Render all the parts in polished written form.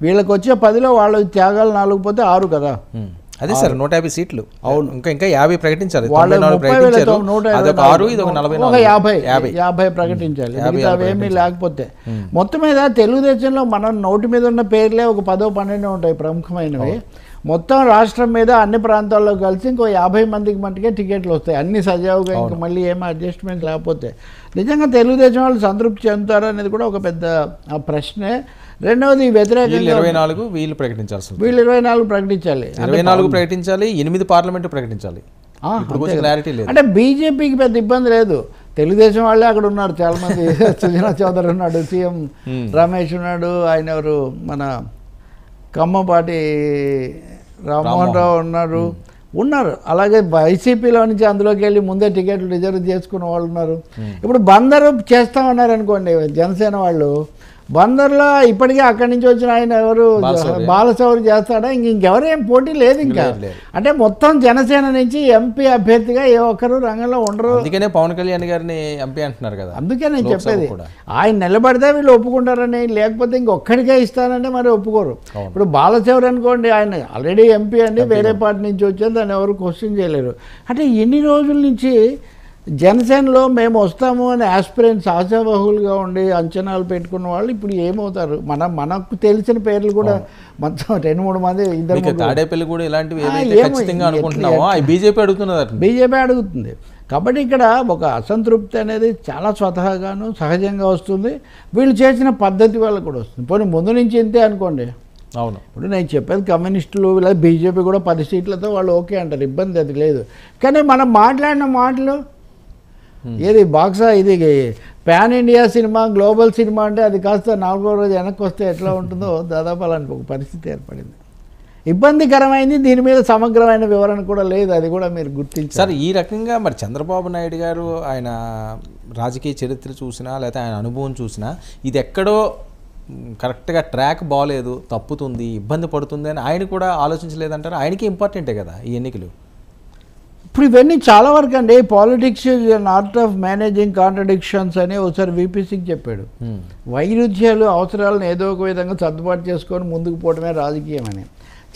వీళ్ళకి వచ్చే 10లో వాళ్ళ త్యాగాలు 4 పోతే 6 కదా. అదే సార్ 150 సీట్లు. అవును, ఇంకా 50 ప్రకటించాలి. వాళ్ళు 50 ప్రకటించాలి, అవేమీ లేకపోతే. మొత్తం మీద తెలుగుదేశంలో మనం నోటి మీద ఉన్న పేర్లే ఒక 10-12 ఉంటాయి ప్రముఖమైనవి. మొత్తం రాష్ట్రం మీద అన్ని ప్రాంతాల్లో కలిసి ఇంకో 50 మందికి మట్టుకే టికెట్లు వస్తాయి, అన్ని సజావుగా. ఇంకా మళ్ళీ ఏమీ అడ్జస్ట్మెంట్ లేకపోతే నిజంగా తెలుగుదేశం వాళ్ళు సంతృప్తి చెందుతారు అనేది కూడా ఒక పెద్ద ప్రశ్నే. రెండవది వ్యతిరేకంగా 24 వీళ్ళు ప్రకటించాల్సి, వీళ్ళు 24 ప్రకటించాలి, 24 ప్రకటించాలి, 8 పార్లమెంటు ప్రకటించాలి. క్లారిటీ లేదు. అంటే బీజేపీకి పెద్ద ఇబ్బంది లేదు, తెలుగుదేశం వాళ్ళే అక్కడ ఉన్నారు చాలా మంది. సుజనా చౌదరి ఉన్నాడు, సీఎం రమేష్ ఉన్నాడు, ఆయన ఎవరు మన కమ్మపాటి రామ్మోహన్ రావు ఉన్నారు. అలాగే వైసీపీలో నుంచి అందులోకి వెళ్ళి ముందే టికెట్లు రిజర్వ్ చేసుకున్న వాళ్ళు ఉన్నారు. ఇప్పుడు బందరు చేస్తామన్నారు అనుకోండి జనసేన వాళ్ళు, బందర్లో ఇప్పటికే అక్కడి నుంచి వచ్చిన ఆయన ఎవరు బాలశౌరి చేస్తాడా, ఇంకెవరు ఏం పోటీ లేదు ఇంకా. అంటే మొత్తం జనసేన నుంచి ఎంపీ అభ్యర్థిగా ఏ ఒక్కరు రంగంలో ఉండరు. అందుకనే పవన్ కళ్యాణ్ గారిని ఎంపీ అంటున్నారు కదా. అందుకే నేను చెప్పేది, ఆయన నిలబడితే వీళ్ళు ఒప్పుకుంటారని, లేకపోతే ఇంకొక్కడికే ఇస్తానంటే మరి ఒప్పుకోరు. ఇప్పుడు బాలశౌరి అనుకోండి, ఆయన ఆల్రెడీ ఎంపీ అండి, వేరే పార్టీ నుంచి వచ్చారు, దాన్ని ఎవరు క్వశ్చన్ చేయలేరు. అంటే ఎన్ని రోజుల నుంచి జనసేనలో మేము వస్తాము అని ఆస్పిరెంట్స్ ఆశాబహులుగా ఉండి అంచనాలు పెట్టుకున్న వాళ్ళు ఇప్పుడు ఏమవుతారు? మనకు తెలిసిన పేర్లు కూడా మొత్తం 2-3 మంది, తాడేపల్లి కూడా ఇలాంటివి బీజేపీ అడుగుతుంది. కాబట్టి ఇక్కడ ఒక అసంతృప్తి అనేది చాలా స్వతహాగాను సహజంగా వస్తుంది, వీళ్ళు చేసిన పద్ధతి వల్ల కూడా వస్తుంది. పోనీ ముందు నుంచి ఇంతే అనుకోండి. అవును, ఇప్పుడు నేను చెప్పేది కమ్యూనిస్టులు ఇలా బీజేపీ కూడా 10 సీట్లతో వాళ్ళు ఓకే అంటారు, ఇబ్బంది అది లేదు. కానీ మనం మాట్లాడిన మాటలు ఏది ఇది pan India cinema, global cinema అంటే అది కాస్త 4వ రోజు వెనక్కి వస్తే ఎట్లా ఉంటుందో దాదాపు అలాంటి ఒక పరిస్థితి ఏర్పడింది, ఇబ్బందికరమైంది. దీని మీద సమగ్రమైన వివరణ కూడా లేదు, అది కూడా మీరు గుర్తించారు. సార్ ఈ రకంగా మరి చంద్రబాబు నాయుడు గారు ఆయన రాజకీయ చరిత్ర చూసినా లేకపోతే ఆయన అనుభవం చూసినా ఇది ఎక్కడో కరెక్ట్గా ట్రాక్ బాగలేదు, తప్పుతుంది, ఇబ్బంది పడుతుంది అని ఆయన కూడా ఆలోచించలేదంటారు. ఆయనకి ఇంపార్టెంటే కదా ఈ ఎన్నికలు. ఇప్పుడు ఇవన్నీ చాలా వరకు అండి, politics is an art of managing contradictions అని ఒకసారి VP సింగ్ చెప్పాడు. వైరుధ్యాలు అవసరాలను ఏదో ఒక విధంగా సర్దుబాటు చేసుకొని ముందుకు పోవడమే రాజకీయం అని.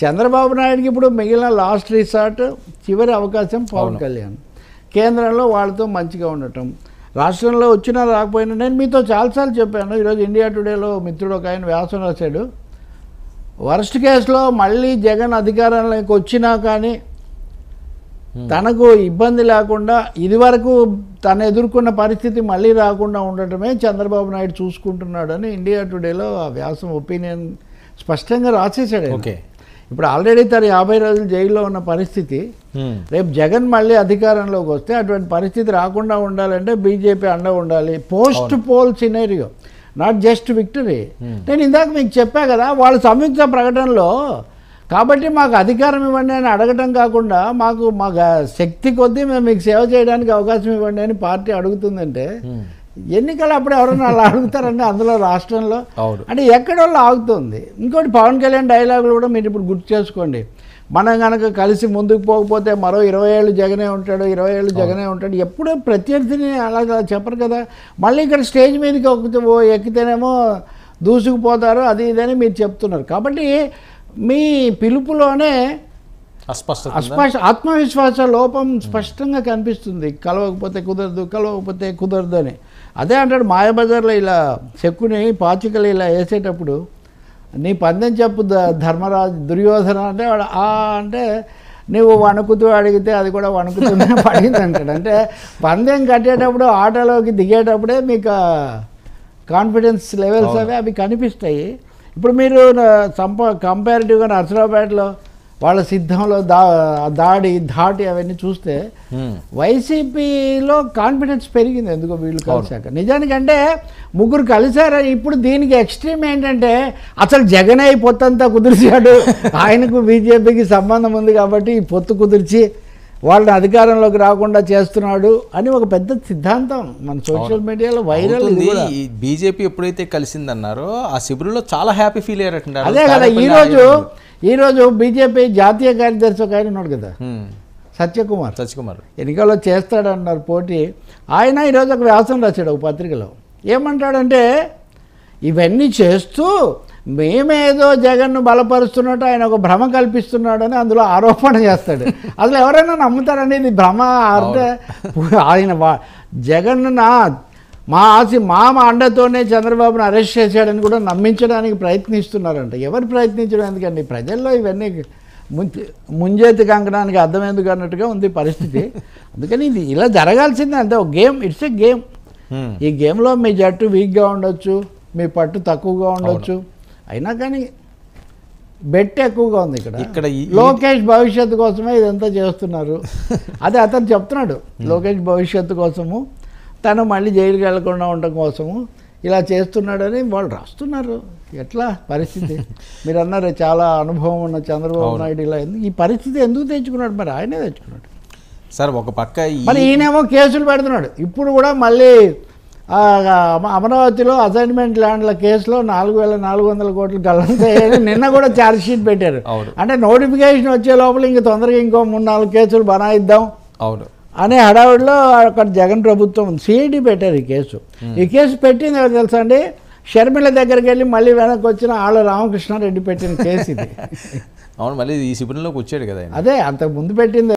చంద్రబాబు నాయుడుకి ఇప్పుడు మిగిలిన లాస్ట్ రిసార్ట్, చివరి అవకాశం పవన్ కళ్యాణ్. కేంద్రంలో వాళ్ళతో మంచిగా ఉండటం, రాష్ట్రంలో వచ్చినా రాకపోయినా. నేను మీతో చాలాసార్లు చెప్పాను, ఈరోజు ఇండియా టుడేలో మిత్రుడు ఒక ఆయన వ్యాసం రాశాడు, వర్స్ట్ కేసులో మళ్ళీ జగన్ అధికారంలోకి వచ్చినా కానీ తనకు ఇబ్బంది లేకుండా ఇదివరకు తను ఎదుర్కొన్న పరిస్థితి మళ్ళీ రాకుండా ఉండటమే చంద్రబాబు నాయుడు చూసుకుంటున్నాడని ఇండియా టుడేలో ఆ వ్యాసం ఒపీనియన్ స్పష్టంగా రాసేసాడు. ఓకే, ఇప్పుడు ఆల్రెడీ తను 50 రోజులు జైల్లో ఉన్న పరిస్థితి, రేపు జగన్ మళ్ళీ అధికారంలోకి వస్తే అటువంటి పరిస్థితి రాకుండా ఉండాలంటే బీజేపీ అండ ఉండాలి. Post poll scenario, not just victory. నేను ఇందాక మీకు చెప్పా కదా, వాళ్ళ సంయుక్త ప్రకటనలో కాబట్టి మాకు అధికారం ఇవ్వండి అని అడగటం కాకుండా మాకు శక్తి కొద్దీ మేము మీకు సేవ చేయడానికి అవకాశం ఇవ్వండి అని పార్టీ అడుగుతుందంటే ఎన్నికలు అప్పుడు ఎవరైనా అలా అడుగుతారండి అందులో రాష్ట్రంలో? అంటే ఎక్కడో ఆగుతుంది. ఇంకోటి పవన్ కళ్యాణ్ డైలాగులు కూడా మీరు ఇప్పుడు గుర్తు చేసుకోండి, మనం కనుక కలిసి ముందుకు పోకపోతే మరో 20 ఏళ్ళు జగనే ఉంటాడు, 20 ఏళ్ళు జగనే ఉంటాడు. ఎప్పుడూ ప్రత్యర్థిని అలాగా చెప్పరు కదా. మళ్ళీ ఇక్కడ స్టేజ్ మీదకి ఎక్కితేనేమో దూసుకుపోతారు, అది ఇదని మీరు చెప్తున్నారు. కాబట్టి మీ పిలుపులోనే ఆత్మవిశ్వాస లోపం స్పష్టంగా కనిపిస్తుంది. కలవకపోతే కుదరదు అని. అదే అంటాడు మాయాబజార్లో ఇలా చెక్కుని పాచికలు ఇలా వేసేటప్పుడు, నీ పందెం చెప్పు ధర్మరాజు దుర్యోధన అంటే వాడు అంటే నువ్వు వణుకుతూ అడిగితే అది కూడా వణుకుతూనే పడింది అంటాడు. అంటే పందెం కట్టేటప్పుడు ఆటలోకి దిగేటప్పుడే మీకు కాన్ఫిడెన్స్ లెవెల్స్ అవి కనిపిస్తాయి. ఇప్పుడు మీరు కంపారిటివ్గా నర్సరావుపేటలో వాళ్ళ సిద్ధంలో ధాటి అవన్నీ చూస్తే వైసీపీలో కాన్ఫిడెన్స్ పెరిగింది ఎందుకో వీళ్ళు కలిసాక. నిజానికంటే ముగ్గురు కలిసారు. ఇప్పుడు దీనికి ఎక్స్ట్రీమ్ ఏంటంటే అసలు జగనే ఈ పొత్తంతా కుదిర్చాడు, ఆయనకు బీజేపీకి సంబంధం ఉంది కాబట్టి ఈ పొత్తు కుదిర్చి వాళ్ళని అధికారంలోకి రాకుండా చేస్తున్నాడు అని ఒక పెద్ద సిద్ధాంతం మన సోషల్ మీడియాలో వైరల్. బీజేపీ ఎప్పుడైతే కలిసిందన్నారో ఆ శిబిరంలో చాలా హ్యాపీ ఫీల్ అయ్యారంట. అదే కదా, ఈరోజు బీజేపీ జాతీయ కార్యదర్శి ఒక ఆయన ఉన్నాడు కదా, సత్యకుమార్ ఎన్నికల్లో చేస్తాడన్నారు పోటీ. ఆయన ఈరోజు ఒక వ్యాసం రాశాడు ఒక పత్రికలో. ఏమంటాడంటే ఇవన్నీ చేస్తూ మేమేదో జగన్ను బలపరుస్తున్నట్టు ఆయన ఒక భ్రమ కల్పిస్తున్నాడని అందులో ఆరోపణ చేస్తాడు. అసలు ఎవరైనా నమ్ముతారండి ఇది భ్రమ? అంటే ఆయన జగన్ మా అండతోనే చంద్రబాబును అరెస్ట్ చేశాడని కూడా నమ్మించడానికి ప్రయత్నిస్తున్నారంట. ఎవరు ప్రయత్నించడం ఎందుకండి? ప్రజల్లో ఇవన్నీ ముంజేతి కంకణానికి అర్థం ఎందుకు అన్నట్టుగా ఉంది పరిస్థితి. అందుకని ఇది ఇలా జరగాల్సిందే అంతే. ఒక గేమ్, ఇట్స్ ఏ గేమ్. ఈ గేమ్లో మీ జట్టు వీక్గా ఉండొచ్చు, మీ పట్టు తక్కువగా ఉండొచ్చు, అయినా కానీ బెట్ ఎక్కువగా ఉంది ఇక్కడ. లోకేష్ భవిష్యత్తు కోసమే ఇదంతా చేస్తున్నారు. అదే అతను చెప్తున్నాడు, లోకేష్ భవిష్యత్తు కోసము, తను మళ్ళీ జైలుకి వెళ్లకుండా ఉండడం కోసము ఇలా చేస్తున్నాడని వాళ్ళు రాస్తున్నారు. ఎట్లా పరిస్థితి? మీరు అన్నారు చాలా అనుభవం ఉన్న చంద్రబాబు నాయుడు ఇలా ఈ పరిస్థితి ఎందుకు తెచ్చుకున్నాడు? మరి ఆయనే తెచ్చుకున్నాడు సార్. ఒక పక్క మరి ఈయనేమో కేసులు పెడుతున్నాడు. ఇప్పుడు కూడా మళ్ళీ అమరావతిలో అసైన్మెంట్ ల్యాండ్ల కేసులో 4,400 కోట్లు గల్లంతయ్యాయని నిన్న కూడా ఛార్జ్ షీట్ పెట్టారు. అంటే నోటిఫికేషన్ వచ్చే లోపల ఇంక తొందరగా ఇంకో 3-4 కేసులు బనాయిద్దాం అనే హడావుడిలో అక్కడ జగన్ ప్రభుత్వం సిఐడి పెట్టారు ఈ కేసు. ఈ కేసు పెట్టింది ఎవరు తెలుసా అండి? షర్మిల దగ్గరికి వెళ్ళి మళ్ళీ వెనక్కి వచ్చిన ఆళ్ళ రామకృష్ణారెడ్డి పెట్టిన కేసు ఇది. అవును, మళ్ళీ ఈ శిబిరంలోకి వచ్చాడు కదా. అదే అంతకు ముందు పెట్టింది.